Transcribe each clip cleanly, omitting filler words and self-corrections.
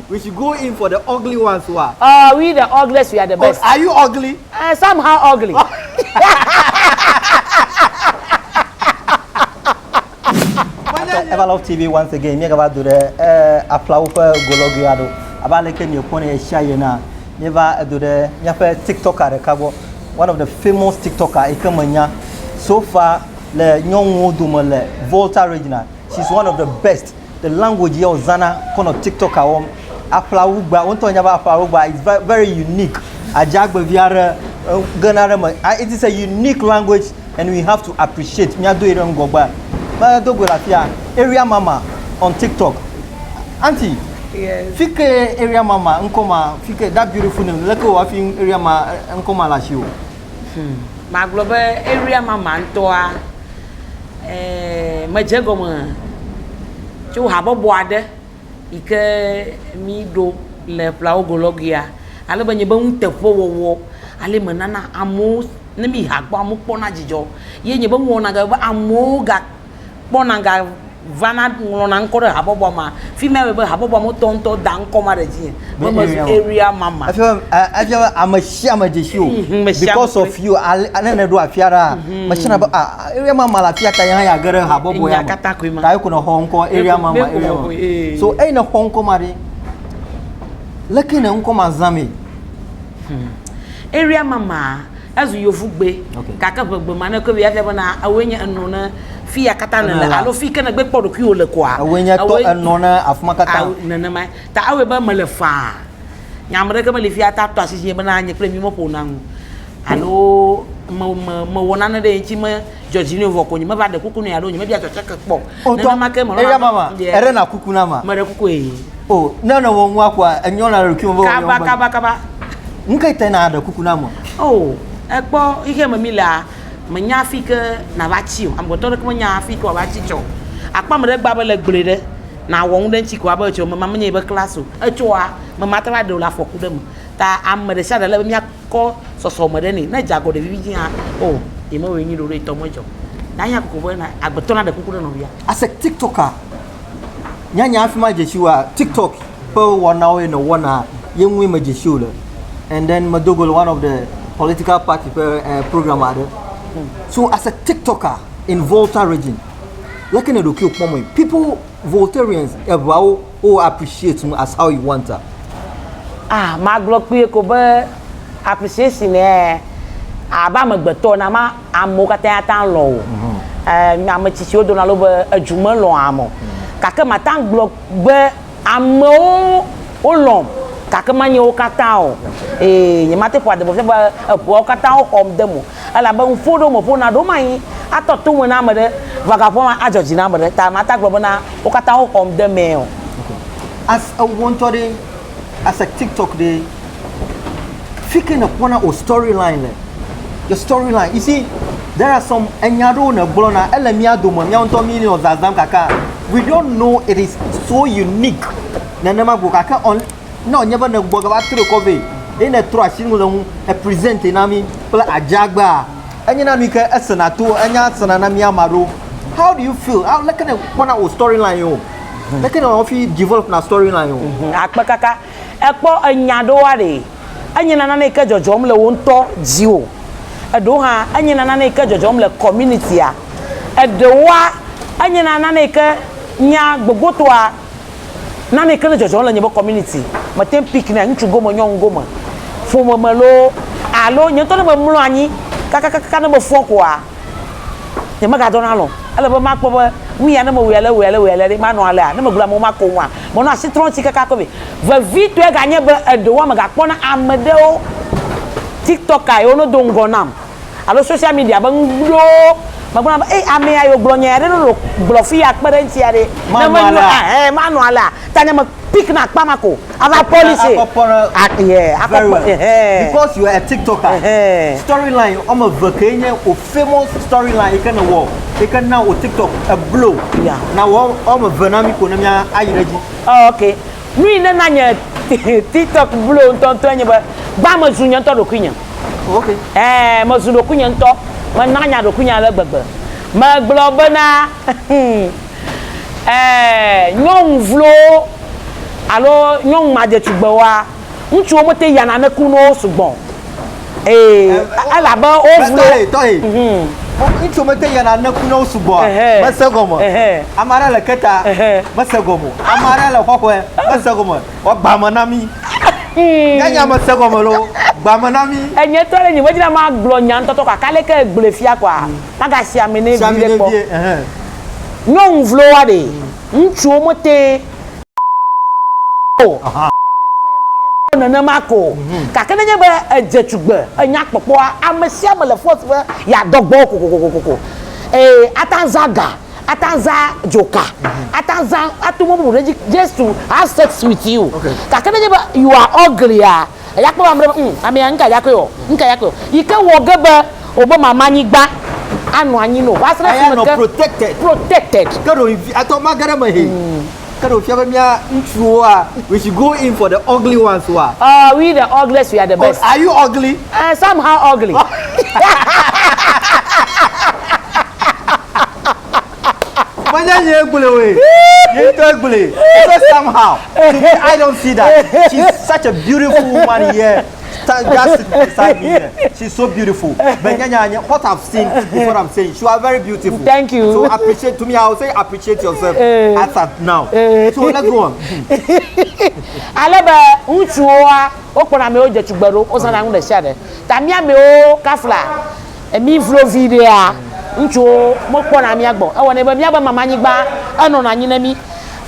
We should go in for the ugly ones. We the ugliest, we are the best. Are you ugly? Somehow ugly. Everlove TV once again. Me gaba do the Upclose gologiado. Aba leke mi opone e share na. Never do the nyafe TikToker rekabo. One of the famous TikToker ikamanya. So far le nyongo dumole Volta original. She's one of the best. The language here Zana kono TikToker Upclose wonto nyaba Upclose is very unique. Ajagbe viara ganarema. It is a unique language and we have to appreciate. Me do it on gogba. Area mama on TikTok. Auntie, yes. Fike area mama, nkoma, fike that beautiful name. Leko wafing area mama, nkoma la shiu. Ma global area mama ntoa. Majego ma. Chu habo boade. Ike mi do le plau gologia. Ale banye ba untefo wo. Ale manana amu nemi hagbo amu pona jijo. Ye nye ba wona ga amu ga bonanga vana ngona nkore habobo ma female be habobo mo tonto dan komareji area mama I feel I'm a shama de show because of you I do afiara machina area mama la fiata ya gere habobo ya kata ko ma dai ko no honko area mama so ai na honko mari lakini nko mazami area mama azu yofugbe kaka gbegbe mana ko biya fe na awenya anu na fi akata na alo fi kana gbe podo ki o le kwa awenya to anu na afuma kata na mai ta awe ba malefa nyamre ka mali fi ata to asisi be na anye premi mo po na alo mo wona na de chi ma Georgine voko nyima ba de kuku no ya do nyima bia to cheke po na ma ke mo area mama ere na kuku na ma mare kuku e na na won wa kwa enyo na reku mo kaba nkai tena da kuku na mo ekpo ihe mamila manya fike na bachi am goto ko nya fike wa bachi cho akpa mre gba bele gblede na won den chi ko aba cho mama manya be class echoa mama ta do la foku dem ta amre sha da le mi ko soso mre ni na jago de bibi ha imo we nyi do re to mojo na nya ko bo na agboto na de kuku no bia as a TikToker nya afima je shiwa TikTok po wona we no wona yenwe ma je shiwa and then madogol one of the political party program so as a TikToker in Volta region looking at the people Voltarians appreciate me as how you want her ma glock ko be appreciation aba magbeto na ma amokata tan lo ma chichi odo na lo be adwuma lo amo kaka matan glock be amo olom kaka manye o kata o nyamate po adebo ba po kata o kom demo ala ba mfodo mo po na do mai atoto mo na mede vagapon ajoji na mede ta mata gbo na o kata o kom demo as a wanted as a TikTok day fika na pona o storyline your storyline you see there are some enyado na blona elamia do mo nya onto millions azam kaka we don't know it is so unique na na mago kaka on no never na gboga ba tro cover in a tro ashin a present na mi pla ajagba anya na mi ka asana to anya asana na mi amaro how do you feel how like na pona o storyline yo like na of develop na storyline yo akpa kaka ekpo anyado ware anya na na ka jojom le wonto jiwo edo ha anya na na ka jojom le community a edowa anya na na ka nya gbogoto a na me kele jojo la nyebo community matem pick na nchu gomo nyongo ma fumo malo alo nyoto na mlo anyi kaka na mo foko a ne maga dona lo ala ba makpo ba mi ya na mo wele ma no ala na mo gula mo makko wa mo no asitron ti kaka ko be va vite e ganye ba edo wa maga kpona amedeo TikTok ayo no dongo nam alo social media ba nglo maguna ame ayo glonya re no glofi akpere nti are na manuala tanya ma pick na akpamako ava policy because you are a TikToker storyline on a vacation or famous storyline you can walk you can now TikTok a blow now on a vanamico na ayireji okay mi na nanya TikTok blow tonto anya ba ma zunya to dokunya okay ma zuno kunya nto ma nanya dokunya la gbagba ma globe na nyɔnu vlo alo nyɔnu madzetugbe wa ŋutsuwo mete yana ne kunuwo sugbɔ elabe wo vlo ŋutsuwo mete yana ne kunuwo sugbɔ mese gɔme ame aɖe le keta mese gɔme ame aɖe le xɔxɔe mese gɔme wɔgbame na mi nyanya mese gɔme lo gbame na mi enye tɔ ɖe nye medzina ma gblɔ nya ŋutɔtɔ kaka leke gble fia kɔa magasi ame ne vi ɖe kpɔ nyɔnu vlo wa de ŋutsuwo mete nenema ko gake nenye be edzetugbe enya kpɔkpɔa ame sia ame le force be yadɔgbɔ kokokokoko atanza ga atanza joka atanza atumo bubu ɖe just to have sex with you gake nenye be you are ugly a eya kpɔ amre ame ya nka ya ko yike wɔ ge be obo mama nyigba anɔ anyi no wa sra fi me ke protected kero atɔ magare me he kero fia be mia ntsuwo a we should go in for the ugly ones wa we the ugliest we are the best are you ugly somehow ugly manya ye gbule we ye to gbule somehow today I don't see that she's such a beautiful woman here just beside me here. She's so beautiful. But what I've seen is what I'm saying. You are very beautiful. Thank you. So appreciate to me. I will say appreciate yourself as of now. So let's go on. Alaba unchuwa okona me oje tugbero o sana ngun de shade. Tamia me o kafla. Emi vlo video unchuo mo kpona mi agbo. E wona be mi agba mama nyigba eno na nyi na mi.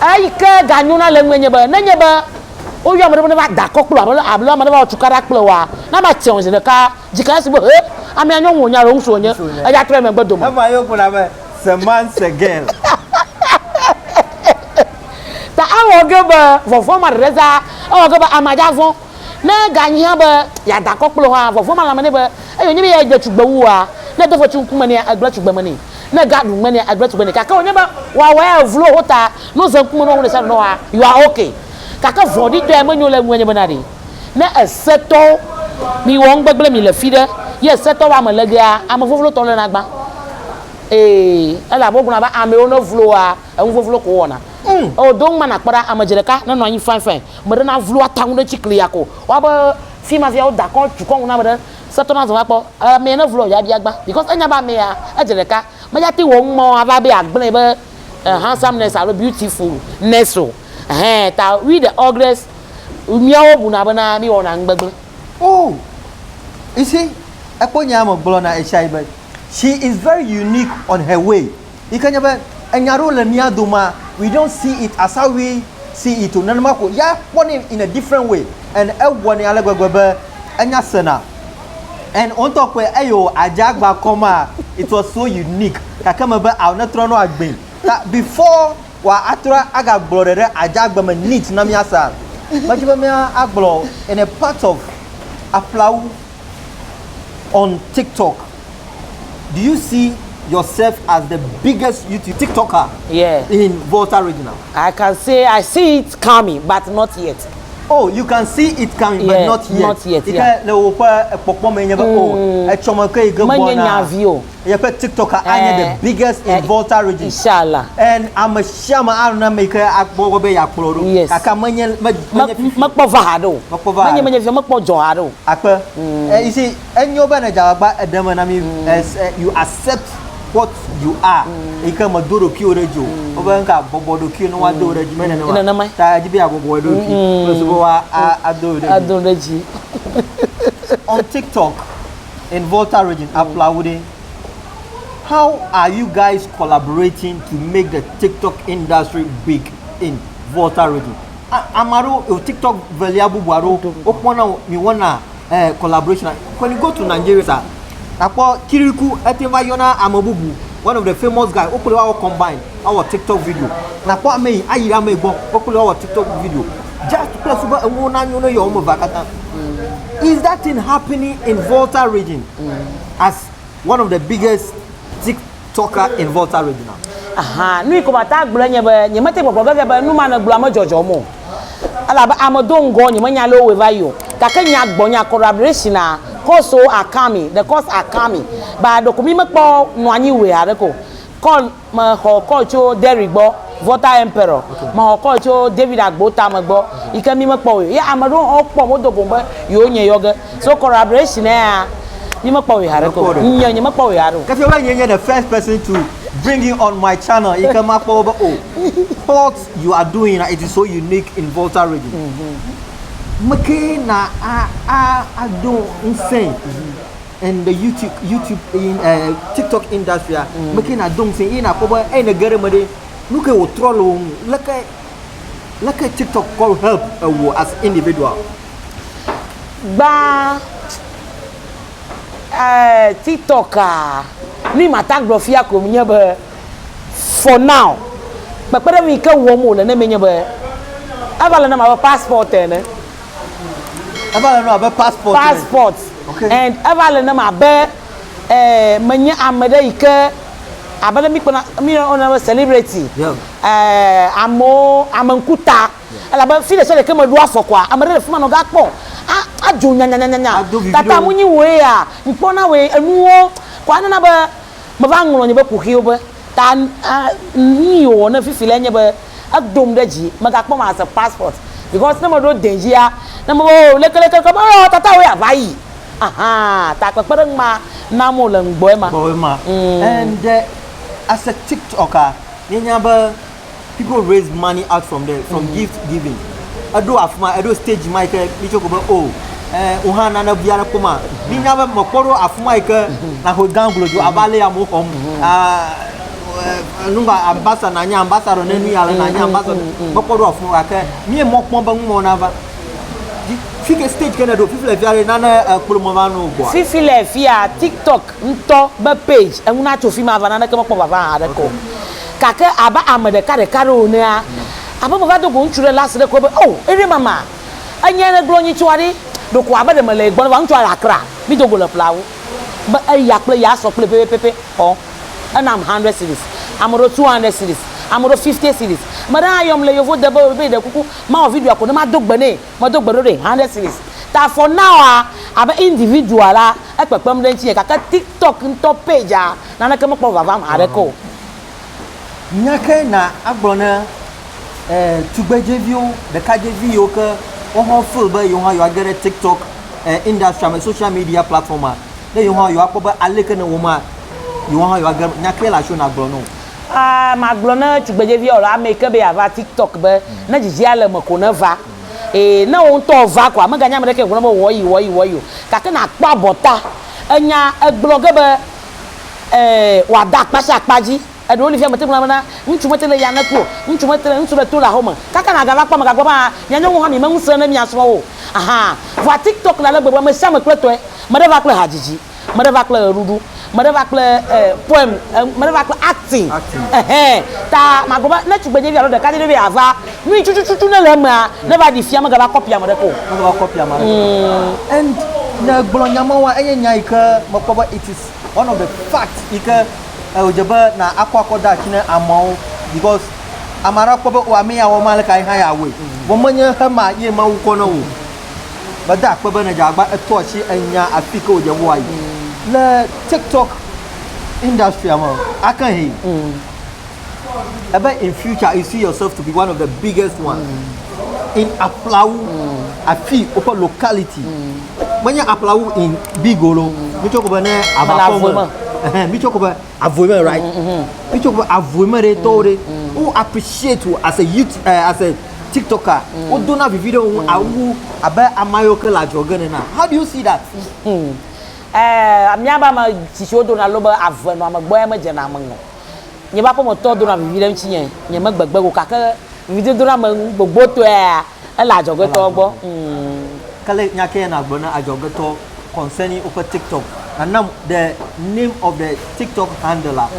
Ai ke ganyuna le nwenye be nenye be o yo amade ba da koklo ablo amade ba otukara kplo wa na ma che onse ka jika si bo ami anyo wonya ro nso onye e ja tre me gbedom e ma yo kula be se man se girl ta awo gebe fofo ma reza awo gebe amaja fon na ganya be ya da koklo ha fofo ma lamane be e yo nyi be ya jetugbe wu a na do fotu kuma ne agbatugbe mani na gadu mani agbatugbe ne kaka onye ba wa vlo hota no zan kuma no ne sa no ha you are okay kaka vodi to emenyo le nwenye benari na eseto mi won gbegble mi le fide ye seto wa mo legia am fofolo to le na gba ala bogun aba ame ono vlo a en fofolo ko wona o don mana kpara amajereka na no anyi fine mo na vlo atawu de chikli yako wa ba fi ma fi o da kon tu kon na be seto na zo wa po me na vlo ya bi agba because anya ba me ya ajereka ma ya ti won mo aba be agble be handsomeness and beautifulness so ta we the ugliest miawo buna bana mi wona ngbegbe oh you see eponya am blona eshaibe she is very unique on her way ikanya ba enyaro le miadoma we don't see it as how we see it onanmako ya born in a different way and ewoni alegbegbe enya sena and on top where ayo ajagba koma it was so unique kakama ba aw na trono agbin before wa atra aga blorere ajagba ma neat na miasa but you me agblo in a part of Upclose on TikTok. Do you see yourself as the biggest YouTube TikToker in Volta regional? I can say I see it coming, but not yet. Oh, you can see it coming, but not yet. Not yet. Yeah. TikToker, the biggest in Volta region. Inshallah. And I'm a shama. I don't make a bobe yakporo. Yes. I can makpovado. Makpojoado. You see, and your you accept what you are. Ika maduro ki orejo. Obanka bobodo ki no wa do orejo mena no. Ta jibi abobodo ki. So wa adoreji. On TikTok in Volta region, Upclose, how are you guys collaborating to make the TikTok industry big in Volta region? Amaro TikTok valuable baro. Opona mi wanna collaboration. When you go to Nigeria, sir, Apo Kiriku Etima Yona Amabubu, one of the famous guys, Okulawa combine our TikTok video. Napo me ayira me bo Okulawa TikTok video. Just plus over a wona you know your vakata. Is that thing happening in Volta region as one of the biggest TikToker in Volta region? Aha, nu ko bata gbulanya ba nyemate popoga ba nu ma na gbulama jojo mo. Ala ba amadongo nyemanya lo we vayo. Kakanya gbonya collaboration na course are coming, the course are coming. But the commitment for no anyi we are ko call ma call cho Derrick bo Volta Emperor ma ko cho David Agbota magbo ike mi makpo ya amado okpo modo bomba yo nye yoga so collaboration ya ni makpo hare ko nya ni makpo hare ka feel like you're the first person to bring you on my channel ike makpo what you are doing it is so unique in Volta region make na I do insane and the YouTube in TikTok industry make na do insane ina ko ba ai na gare made nuke wo troll like TikTok call help as individual ba TikTok ni matak grafia ko nya ba for now ba pere mi ka wo mo na me nya ba abala na ma passport ne abala na ba passport okay. And abala na ma ba manya amada ike abala mi kona mi on celebrity amankuta ala ba fi de so le ke madu afokwa amade le fuma no ga po ajo nya tata munyi we a mpona we enuo kwa na ba ba ngro nya ba kuhio ba ta ni yo na fi file nya ba adom daji maga po ma as a passport because na mado denjia na mo le ko ba tata we abai ta ko pereng ma na mo leng boy ma and as a TikToker, people raise money out from there, from gift giving. I do stage mic, uhana na biara kuma. Ninyaba mokoro afmaika na ho ganglo do abale ya mo kom. Nunga ambassador na nya ambassador na nu yala na nya ambassador. Mokoro afmaika. Mi mokmo ba mo na ba. Fique stage kana do fifile fiare nana kulumavano gwa fifile fia TikTok nto ba page enuna to fi ma bana na kemo baba ada ko kake aba amade kare karo ne a aba baba do go nchure last de ko ere mama anya na glonyi chwari do ko aba de male gbon wa nchure akra mi do go la plawo ba ya play ya so play pepe and I'm 100 series I'm 200 series I'm 50 series. Mara ayom le yovo debo be de kuku ma video ko na ma dogbene ma dogbero de 100 series. Ta for now aba individual la e pepem de nchi kaka TikTok nto page na na kemo po baba ma ko. Nyake na agbona tugbeje view de kaje video ke o ho full ba yo ha yo agere TikTok industry social media platform de yo ha yo akoba aleke na wo ma yo ha yo agere nyake la show na agbono maglona tugbeje vi ora make be ava TikTok be na jijia le mako na va na won to va kwa maganya me ke gona mo woyi kake na pa bota anya egblog be wa da pasha paji e do olifia mete na ntumete ya na ko ntumete to la homa kaka na gava pa magagba ma nyanyo ho mi manwusra na mi aso wo va TikTok la le gbegba me sha me kleto me de va kle hajiji me de va kle rudu madeva kle poem madeva kle acting ta magoba na tugbeje bia lo de ka de bia ava nu chuchu na le ma never di fia magaba copy amadeko and na glonyama wa enya ika makoba it is one of the facts ika ojeba na akwakoda kine amao because amara koba o ame ya wo malaka ha ya we wo manya ha ma ye ma wo no wo bada koba na jagba etochi enya afika ojewo ayi le TikTok industry I can hear about in future you see yourself to be one of the biggest ones in Upclose I feel upper locality when you Upclose in Bigolo we talk about we talk about avoidment right we talk about avoidment who appreciate you as a youth as a TikToker who don't have a video who about amayoke la jogene na how do you see that amiaba ma tisho do na loba aveno amagbo ma jena mango nye ba po mo to do na video nchi nye magbagbe ko kaka video do na gbogbo to la jogoto gbo kale nyake na gbo na ajogoto concerning over TikTok and now the name of the TikTok handler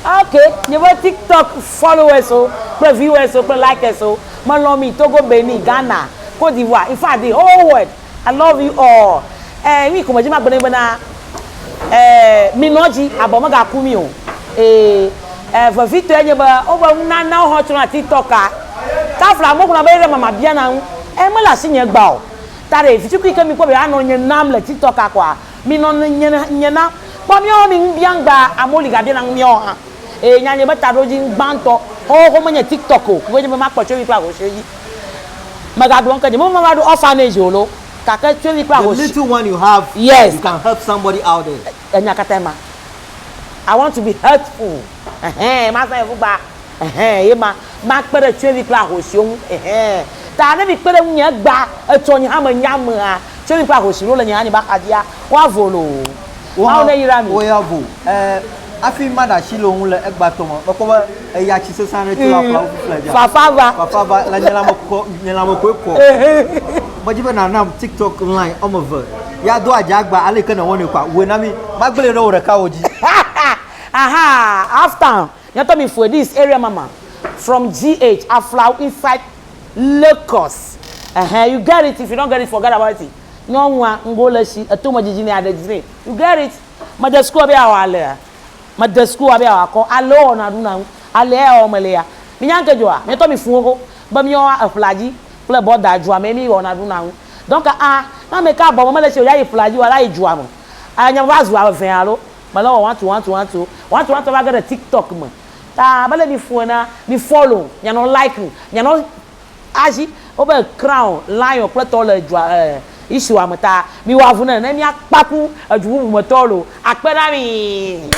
okay nye ba TikTok followers so viewers so likers so malomi Togo Benin Ghana Cote d'Ivoire in fact the whole world I love you all mi ko majima gbene bana mi noji abomaga kumi o for video enye ba o ba na ho tun na TikTok ka fra mo kuna be mama bia na mo la sinye gba o tare fitu ki mi ko be ano nye nam le TikTok kwa mi no nye na po mi o mi bia ngba amoli ga bia na mi o ha nyanye beta doji ngbanto ho manya TikTok o ko nyɛ ma kpɔtwe wi kla ho hye yi maga do nka mo ma do orphanage o lo kaka twe wi kla ho the little one you have yes you can help somebody out there enya katema I want to be helpful ma sa fu ba ye ma kpere twe wi kla ho hye o ta na bi kpere nya gba eto nya ma nya ma twe wi kla ho hye lo le nya ni ba kadia wa volo wa na yira mi o ya vo afi mada shilo hun le egba to mo ko ba eya chi se san ti la fla fla fafa la nyela mo ko mo jibe na nam TikTok online omover ya do aja agba ale kan won kwa we na mi magbele ro re ka oji aha after you tell me for this area mama from GH aflau inside Lagos you get it if you don't get it forget about it no one ngola shi atomo jijini adejini you get it ma the school be awale ma the school abi awako alo na duna ale e o mele ya mi nyanke joa me to mi fun ko ba mi o aflaji ple boda joa me mi o na duna donc na me ka bo mo le se o ya iflaji wa la ijoa mo anya ba zu afen alo ma lo want to ba get TikTok mo ta ba le mi fun na mi follow nya no like nya no aji o be crown lion ple to le joa issue amata mi wa fun na mi apaku ajuwu mo to lo apera mi